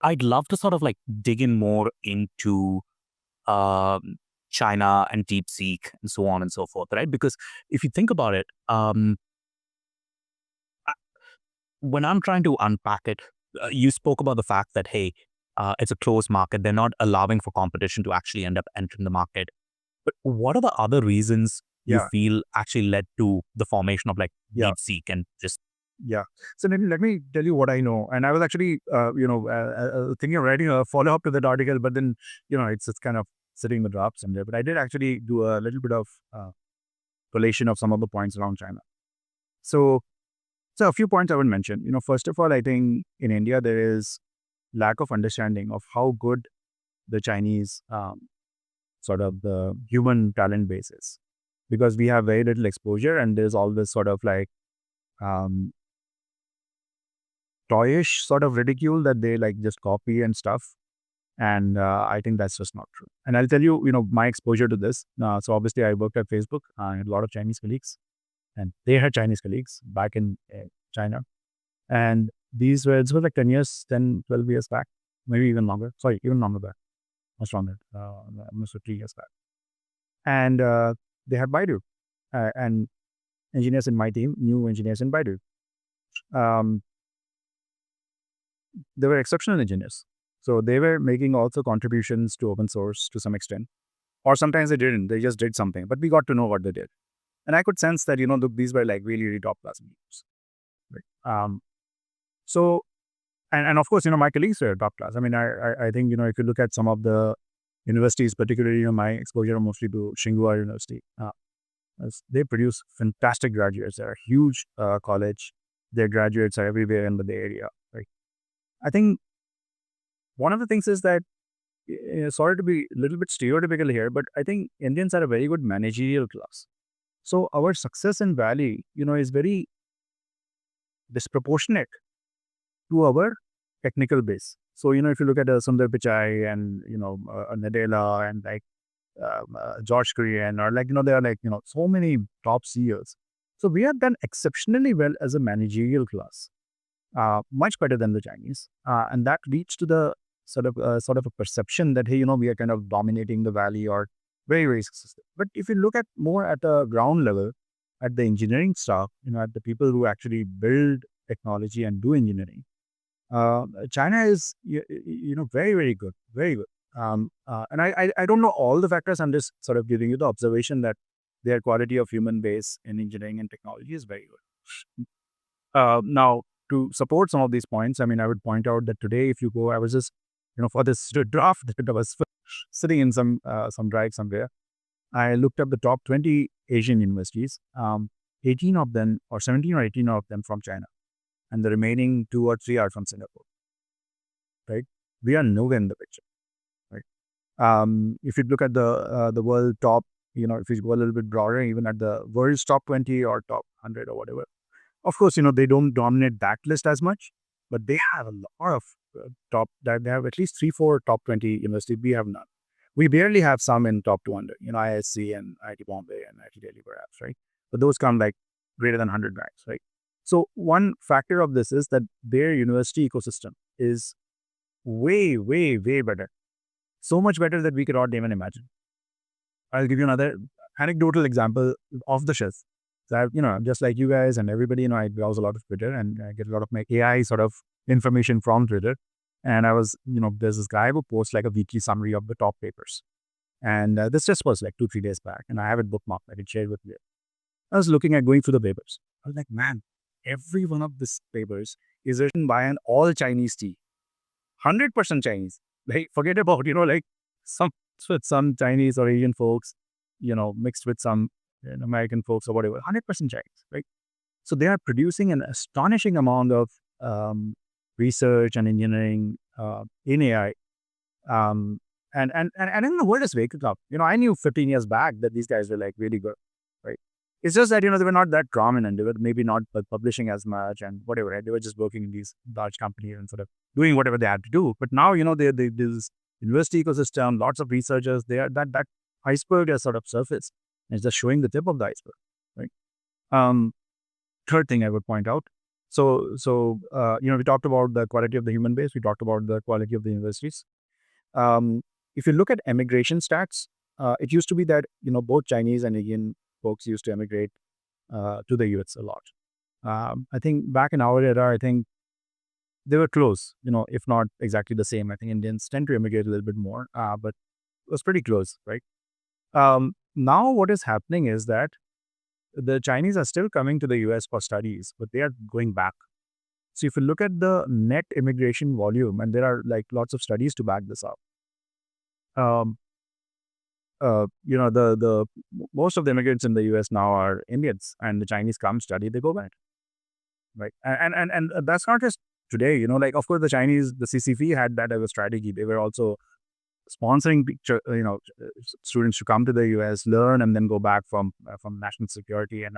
I'd love to sort of like dig in more into um, China and DeepSeek and so on and so forth, right? Because if you think about it, I- when I'm trying to unpack it, you spoke about the fact that, hey, it's a closed market. They're not allowing for competition to actually end up entering the market. But what are the other reasons you Yeah, feel actually led to the formation of like yeah, DeepSeek and just, yeah. So let me tell you what I know. And I was actually, thinking of writing a follow up to that article, but then, it's kind of sitting in the drafts and there. But I did actually do a little bit of collation of some of the points around China. So, so a few points I would mention. First of all, I think in India there is lack of understanding of how good the Chinese sort of the human talent base is, because we have very little exposure, and there's all this sort of like um, toyish sort of ridicule that they like just copy and stuff. And I think that's just not true. And I'll tell you, my exposure to this. So obviously, I worked at Facebook. I had a lot of Chinese colleagues, and they had Chinese colleagues back in China. And this was like 10 years, 10, 12 years back, maybe even longer. Sorry, even longer back, much longer, almost 3 years back. And they had Baidu, and engineers in my team, new engineers in Baidu. Um, they were exceptional engineers. So they were making also contributions to open source to some extent. Or sometimes they didn't, they just did something, but we got to know what they did. And I could sense that, these were like really, really top class engineers. Right? So, and of course, my colleagues were top class. I mean, I think, if you look at some of the universities, particularly, my exposure mostly to Tsinghua University, they produce fantastic graduates. They're a huge college. Their graduates are everywhere in the Bay Area. Right? I think one of the things is that, sorry to be a little bit stereotypical here, but I think Indians are a very good managerial class. So our success in Valley, is very disproportionate to our technical base. So, if you look at Sundar Pichai and, Nadella and like George Korean, or like, there are like, so many top CEOs. So we have done exceptionally well as a managerial class, much better than the Chinese. And that leads to the sort of a perception that, hey, we are kind of dominating the valley or very, very successful. But if you look at more at the ground level, at the engineering staff, at the people who actually build technology and do engineering, China is, very, very good, very good. And I don't know all the factors. I'm just sort of giving you the observation that their quality of human base in engineering and technology is very good. Now, to support some of these points, I mean, I would point out that today, if you go, I was just, for this draft that I was sitting in some drive somewhere, I looked up the top 20 Asian universities. 18 of them, or 17 or 18 of them from China, and the remaining 2 or 3 are from Singapore. Right? We are nowhere in the picture. Right? If you look at the world top, if you go a little bit broader, even at the world's top 20 or top 100 or whatever, of course, they don't dominate that list as much, but they have a lot of that they have at least 3, 4 top 20 universities. We have none. We barely have some in top 200, ISC and IIT Bombay and IIT Delhi perhaps, right? But those come like greater than 100 ranks, right? So one factor of this is that their university ecosystem is way, way, way better. So much better that we could not even imagine. I'll give you another anecdotal example off the shelf. So just like you guys and everybody, I browse a lot of Twitter and I get a lot of my AI sort of information from Twitter. And I was, there's this guy who posts like a weekly summary of the top papers. And this just was like 2, 3 days back. And I have it bookmarked. I can share it with you. I was looking at going through the papers. I was like, man, every one of these papers is written by an all Chinese team. 100% Chinese. Like, forget about, like some with some Chinese or Asian folks, mixed with some American folks or whatever. 100% Chinese, right? So they are producing an astonishing amount of research and engineering in AI. Um, and in the world is waking up. I knew 15 years back that these guys were like really good, right? It's just that, they were not that prominent. They were maybe not publishing as much and whatever, right? They were just working in these large companies and sort of doing whatever they had to do. But now, there's university ecosystem, lots of researchers, that iceberg has sort of surfaced. It's just showing the tip of the iceberg, right? Um, Third thing I would point out, We talked about the quality of the human base. We talked about the quality of the universities. If you look at emigration stats, it used to be that both Chinese and Indian folks used to emigrate to the US a lot. I think back in our era, I think they were close, if not exactly the same. I think Indians tend to immigrate a little bit more, but it was pretty close, right? Now, what is happening is that the Chinese are still coming to the US for studies, but they are going back. So, if you look at the net immigration volume, and there are like lots of studies to back this up, um, the most of the immigrants in the US now are Indians, and the Chinese come study, they go back, right? And that's not just today, like of course the Chinese, the CCP had that as a strategy. They were also sponsoring students to come to the US, learn, and then go back from national security and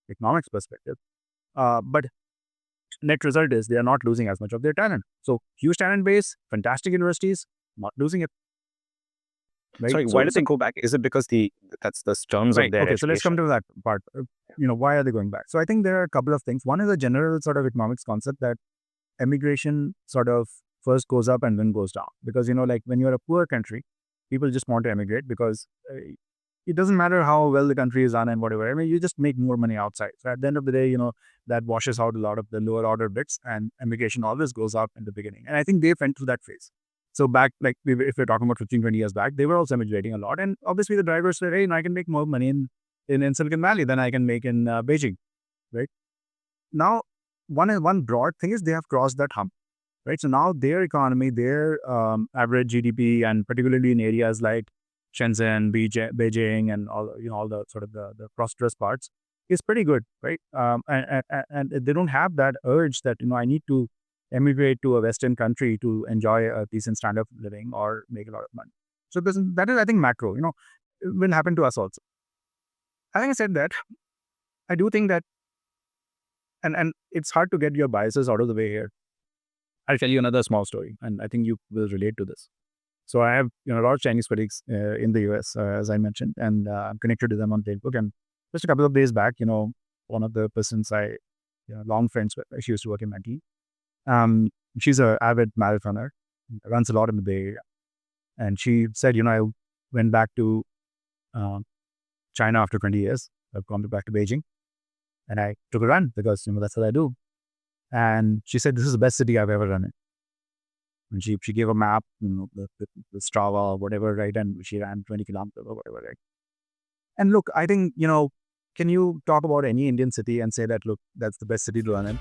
economics perspective. But net result is they are not losing as much of their talent. So huge talent base, fantastic universities, not losing it. Right. Sorry, why did they go back? Is it because that's the terms of Right. their Okay. So let's come education? to that part. Why are they going back? So I think there are a couple of things. One is a general sort of economics concept that emigration sort of first goes up and then goes down. Because, like when you're a poor country, people just want to emigrate because it doesn't matter how well the country is run and whatever. I mean, you just make more money outside. So at the end of the day, that washes out a lot of the lower order bits, and immigration always goes up in the beginning. And I think they went through that phase. So back, like if we're talking about 15, 20 years back, they were also emigrating a lot. And obviously the drivers said, hey, I can make more money in Silicon Valley than I can make in Beijing, right? Now, one broad thing is they have crossed that hump, right? So now their economy, their average GDP, and particularly in areas like Shenzhen, Beijing, and all the sort of the prosperous parts, is pretty good, right? And they don't have that urge that I need to emigrate to a Western country to enjoy a decent standard of living or make a lot of money. So that is, I think, macro. It will happen to us also. Having said that, I do think that, and it's hard to get your biases out of the way here. I'll tell you another small story, and I think you will relate to this. So I have a lot of Chinese colleagues in the US, as I mentioned, and I'm connected to them on Facebook. And just a couple of days back, one of the persons I long friends with, she used to work in my team. She's an avid marathoner, runs a lot in the Bay Area, and she said, I went back to China after 20 years. I've gone back to Beijing, and I took a run because that's what I do. And she said, this is the best city I've ever run in. And she gave a map, the Strava or whatever, right? And she ran 20 kilometers or whatever, right? And look, I think, can you talk about any Indian city and say that, look, that's the best city to run in?